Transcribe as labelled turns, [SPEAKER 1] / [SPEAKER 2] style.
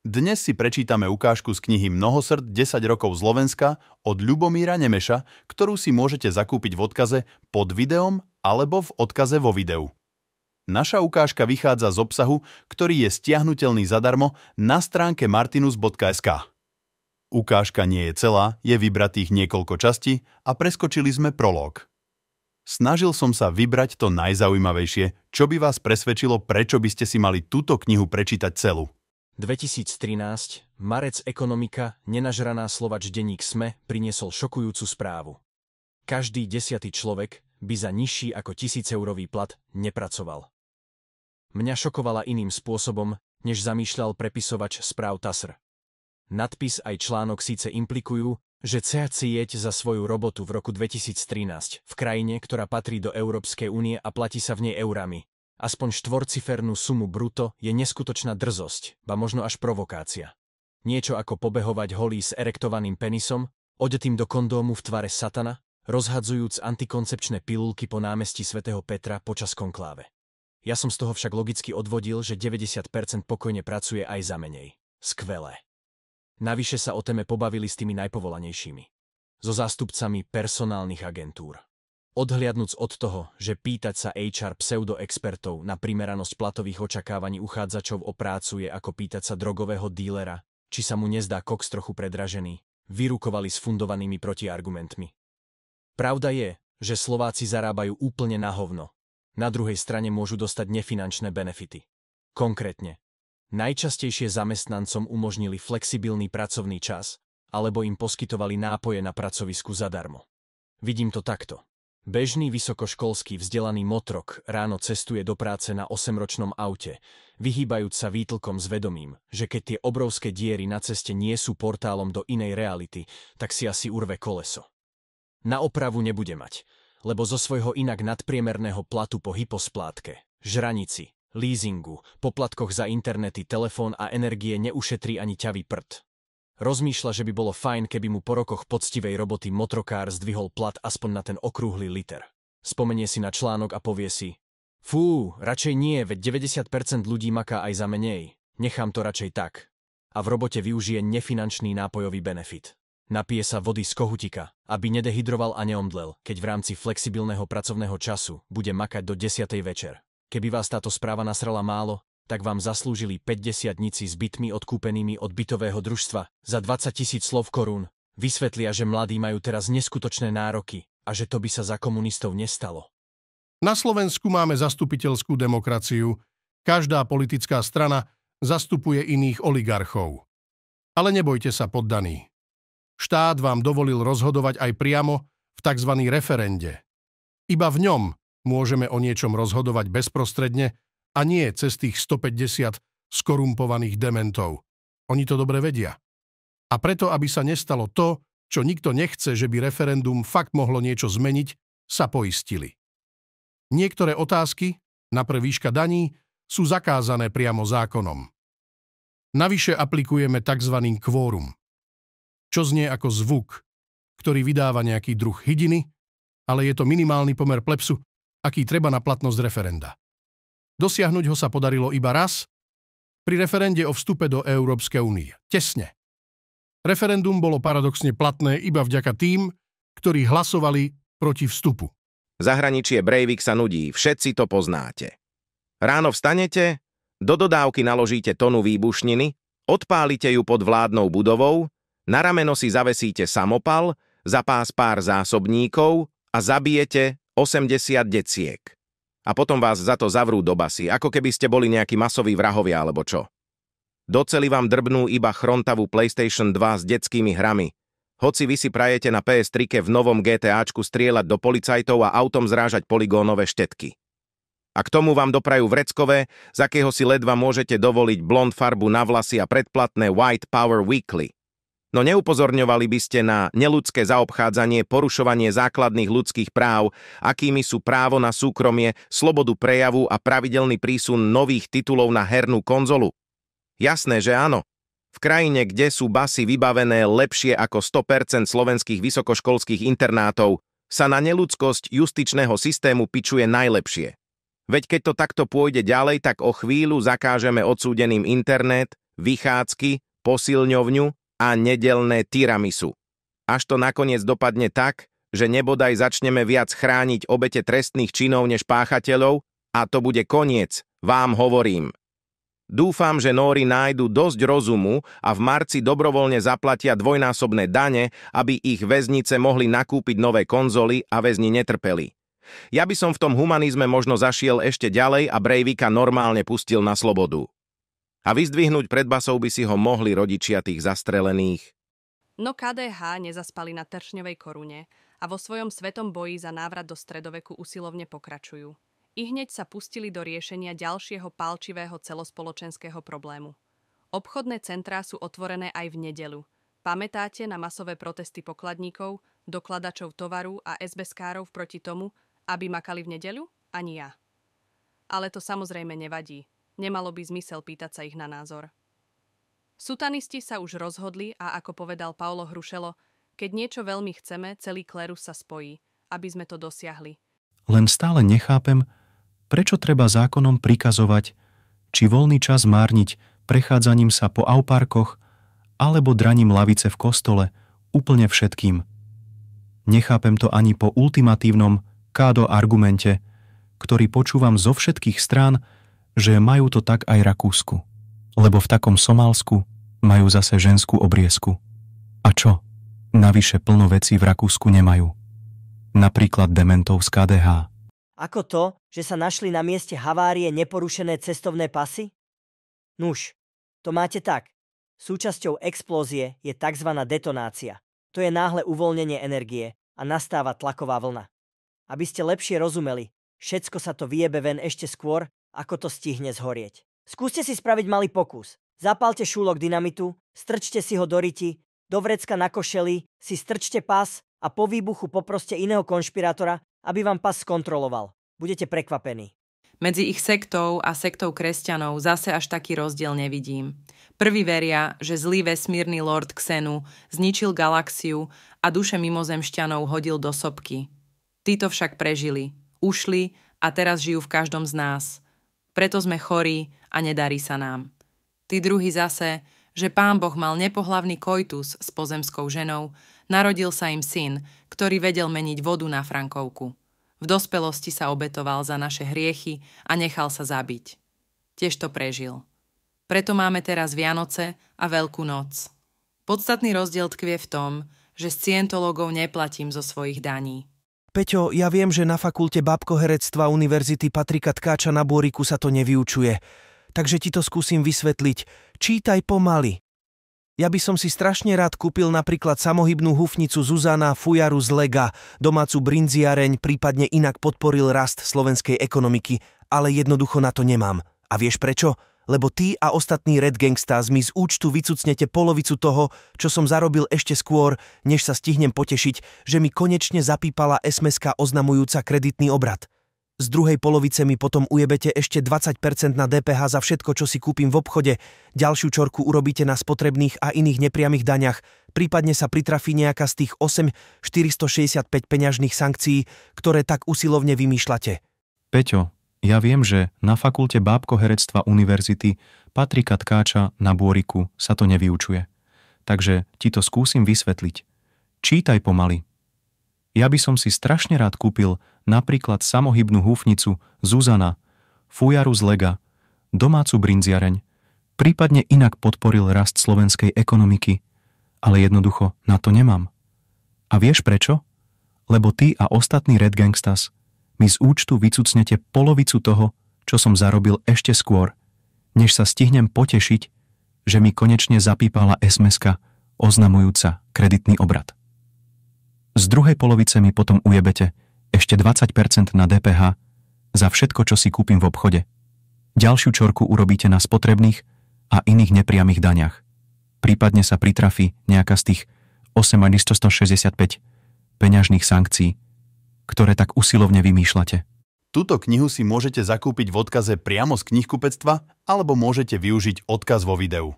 [SPEAKER 1] Dnes si prečítame ukážku z knihy Mnohosrd 10 rokov Slovenska od Ľubomíra Nemeša, ktorú si môžete zakúpiť v odkaze pod videom alebo v odkaze vo videu. Naša ukážka vychádza z obsahu, ktorý je stiahnuteľný zadarmo na stránke martinus.sk. Ukážka nie je celá, je vybratých niekoľko častí a preskočili sme prológ. Snažil som sa vybrať to najzaujímavejšie, čo by vás presvedčilo, prečo by ste si mali túto knihu prečítať celú.
[SPEAKER 2] 2013, marec ekonomika, nenažraná Slovač denník SME priniesol šokujúcu správu. Každý 10. človek by za nižší ako 1000-eurový plat nepracoval. Mňa šokovala iným spôsobom, než zamýšľal prepisovač správ TASR. Nadpis aj článok síce implikujú, že chcieť za svoju robotu v roku 2013 v krajine, ktorá patrí do Európskej únie a platí sa v nej eurami, aspoň štvorcifernú sumu bruto je neskutočná drzosť, ba možno až provokácia. Niečo ako pobehovať holý s erektovaným penisom, odetým do kondómu v tvare satana, rozhadzujúc antikoncepčné pilulky po námestí svätého Petra počas konkláve. Ja som z toho však logicky odvodil, že 90% pokojne pracuje aj za menej. Skvelé. Navyše sa o téme pobavili s tými najpovolanejšími. So zástupcami personálnych agentúr. Odhliadnuc od toho, že pýtať sa HR pseudoexpertov na primeranosť platových očakávaní uchádzačov o prácu je ako pýtať sa drogového dílera, či sa mu nezdá koks trochu predražený, vyrukovali s fundovanými protiargumentmi. Pravda je, že Slováci zarábajú úplne na hovno. Na druhej strane môžu dostať nefinančné benefity. Konkrétne, najčastejšie zamestnancom umožnili flexibilný pracovný čas, alebo im poskytovali nápoje na pracovisku zadarmo. Vidím to takto. Bežný vysokoškolský vzdelaný motrok ráno cestuje do práce na 8-ročnom aute, vyhýbajúc sa výtlkom s vedomím, že keď tie obrovské diery na ceste nie sú portálom do inej reality, tak si asi urve koleso. Na opravu nebude mať, lebo zo svojho inak nadpriemerného platu po hyposplátke, žranici, leasingu, poplatkoch za internety, telefón a energie neušetrí ani ťavý prd. Rozmýšľa, že by bolo fajn, keby mu po rokoch poctivej roboty motrokár zdvihol plat aspoň na ten okrúhly liter. Spomenie si na článok a povie si: Fú, radšej nie, veď 90% ľudí maká aj za menej. Nechám to radšej tak. A v robote využije nefinančný nápojový benefit. Napije sa vody z kohutika, aby nedehydroval a neomdlel, keď v rámci flexibilného pracovného času bude makať do 10. večer. Keby vás táto správa nasrala málo, tak vám zaslúžili 50-tnici s bytmi odkúpenými od bytového družstva za 20 000 slov korún. Vysvetlia, že mladí majú teraz neskutočné nároky a že to by sa za komunistov nestalo.
[SPEAKER 3] Na Slovensku máme zastupiteľskú demokraciu. Každá politická strana zastupuje iných oligarchov. Ale nebojte sa, poddaní. Štát vám dovolil rozhodovať aj priamo v tzv. Referende. Iba v ňom môžeme o niečom rozhodovať bezprostredne, a nie cez tých 150 skorumpovaných dementov. Oni to dobre vedia. A preto, aby sa nestalo to, čo nikto nechce, že by referendum fakt mohlo niečo zmeniť, sa poistili. Niektoré otázky, napríklad výška daní, sú zakázané priamo zákonom. Navyše aplikujeme tzv. Kvórum, čo znie ako zvuk, ktorý vydáva nejaký druh hydiny, ale je to minimálny pomer plebsu, aký treba na platnosť referenda. Dosiahnuť ho sa podarilo iba raz, pri referende o vstupe do Európskej únie. Tesne. Referendum bolo paradoxne platné iba vďaka tým, ktorí hlasovali proti vstupu.
[SPEAKER 4] Zahraničie Breivik sa nudí, všetci to poznáte. Ráno vstanete, do dodávky naložíte tonu výbušniny, odpálite ju pod vládnou budovou, na rameno si zavesíte samopal, za pás pár zásobníkov a zabijete 80 deciek. A potom vás za to zavrú do basy, ako keby ste boli nejakí masoví vrahovia alebo čo. Do cely vám drbnú iba chrontavú PlayStation 2 s detskými hrami. Hoci vy si prajete na PS3 v novom GTAčku strieľať do policajtov a autom zrážať poligónové štetky. A k tomu vám doprajú vreckové, z akého si ledva môžete dovoliť blond farbu na vlasy a predplatné White Power Weekly. No neupozorňovali by ste na neľudské zaobchádzanie, porušovanie základných ľudských práv, akými sú právo na súkromie, slobodu prejavu a pravidelný prísun nových titulov na hernú konzolu? Jasné, že áno. V krajine, kde sú basy vybavené lepšie ako 100% slovenských vysokoškolských internátov, sa na neľudskosť justičného systému pičuje najlepšie. Veď keď to takto pôjde ďalej, tak o chvíľu zakážeme odsúdeným internet, vychádzky, posilňovňu a nedelné tiramisu. Až to nakoniec dopadne tak, že nebodaj začneme viac chrániť obete trestných činov než páchateľov a to bude koniec, vám hovorím. Dúfam, že Nóri nájdu dosť rozumu a v marci dobrovoľne zaplatia dvojnásobné dane, aby ich väznice mohli nakúpiť nové konzoly a väzni netrpeli. Ja by som v tom humanizme možno zašiel ešte ďalej a Breivika normálne pustil na slobodu. A vyzdvihnúť pred basou by si ho mohli rodičia tých zastrelených.
[SPEAKER 5] No KDH nezaspali na teršňovej korune a vo svojom svetom boji za návrat do stredoveku usilovne pokračujú. I hneď sa pustili do riešenia ďalšieho pálčivého celospoločenského problému. Obchodné centrá sú otvorené aj v nedeľu. Pamätáte na masové protesty pokladníkov, dokladačov tovaru a SBS-károv proti tomu, aby makali v nedeľu? Ani ja. Ale to samozrejme nevadí. Nemalo by zmysel pýtať sa ich na názor. Sutanisti sa už rozhodli a ako povedal Paulo Hrušelo, keď niečo veľmi chceme, celý klérus sa spojí, aby sme to dosiahli.
[SPEAKER 6] Len stále nechápem, prečo treba zákonom prikazovať, či voľný čas márniť prechádzaním sa po auparkoch alebo draním lavice v kostole úplne všetkým. Nechápem to ani po ultimatívnom kádo argumente, ktorý počúvam zo všetkých strán, že majú to tak aj Rakúsku. Lebo v takom Somálsku majú zase ženskú obriezku. A čo? Navyše plno vecí v Rakúsku nemajú. Napríklad dementov z KDH.
[SPEAKER 7] Ako to, že sa našli na mieste havárie neporušené cestovné pasy? Nuž, to máte tak. Súčasťou explózie je tzv. Detonácia. To je náhle uvoľnenie energie a nastáva tlaková vlna. Aby ste lepšie rozumeli, všetko sa to vyjebe ven ešte skôr, ako to stihne zhorieť. Skúste si spraviť malý pokus. Zapálte šúlok dynamitu, strčte si ho do riti, do vrecka na košeli si strčte pás a po výbuchu poproste iného konšpirátora, aby vám pás skontroloval. Budete prekvapení.
[SPEAKER 8] Medzi ich sektou a sektou kresťanov zase až taký rozdiel nevidím. Prví veria, že zlý vesmírny lord Xenu zničil galaxiu a duše mimozemšťanov hodil do sopky. Títo však prežili, ušli a teraz žijú v každom z nás. Preto sme chorí a nedarí sa nám. Tí druhí zase, že Pán Boh mal nepohlavný koitus s pozemskou ženou, narodil sa im syn, ktorý vedel meniť vodu na frankovku. V dospelosti sa obetoval za naše hriechy a nechal sa zabiť. Tiež to prežil. Preto máme teraz Vianoce a Veľkú noc. Podstatný rozdiel tkvie v tom, že scientológov neplatím zo svojich daní.
[SPEAKER 9] Peťo, ja viem, že na fakulte bábkoherectva Univerzity Patrika Tkáča na Bôriku sa to nevyučuje. Takže ti to skúsim vysvetliť. Čítaj pomaly. Ja by som si strašne rád kúpil napríklad samohybnú hufnicu Zuzana Fujaru z Lega, domácu brinziareň, prípadne inak podporil rast slovenskej ekonomiky, ale jednoducho na to nemám. A vieš prečo? Lebo ty a ostatní Red Gangstas mi z účtu vycucnete polovicu toho, čo som zarobil ešte skôr, než sa stihnem potešiť, že mi konečne zapípala SMS-ka oznamujúca kreditný obrad. Z druhej polovice mi potom ujebete ešte 20% na DPH za všetko, čo si kúpim v obchode, ďalšiu čorku urobíte na spotrebných a iných nepriamych daňach, prípadne sa pritrafí nejaká z tých 465 peňažných sankcií, ktoré tak usilovne vymýšľate.
[SPEAKER 6] Peťo, ja viem, že na fakulte bábkoherectva Univerzity Patrika Tkáča na Bôriku sa to nevyučuje. Takže ti to skúsim vysvetliť. Čítaj pomaly. Ja by som si strašne rád kúpil napríklad samohybnú húfnicu Zuzana, Fujaru z Lega, domácu brinziareň, prípadne inak podporil rast slovenskej ekonomiky, ale jednoducho na to nemám. A vieš prečo? Lebo ty a ostatní Red Gangstas mi z účtu vycucnete polovicu toho, čo som zarobil ešte skôr, než sa stihnem potešiť, že mi konečne zapípala SMS-ka oznamujúca kreditný obrad. Z druhej polovice mi potom ujebete ešte 20% na DPH za všetko, čo si kúpim v obchode. Ďalšiu čorku urobíte na spotrebných a iných nepriamych daňach. Prípadne sa pritrafí nejaká z tých 165 peňažných sankcií, ktoré tak usilovne vymýšľate.
[SPEAKER 1] Túto knihu si môžete zakúpiť v odkaze priamo z knihkupectva alebo môžete využiť odkaz vo videu.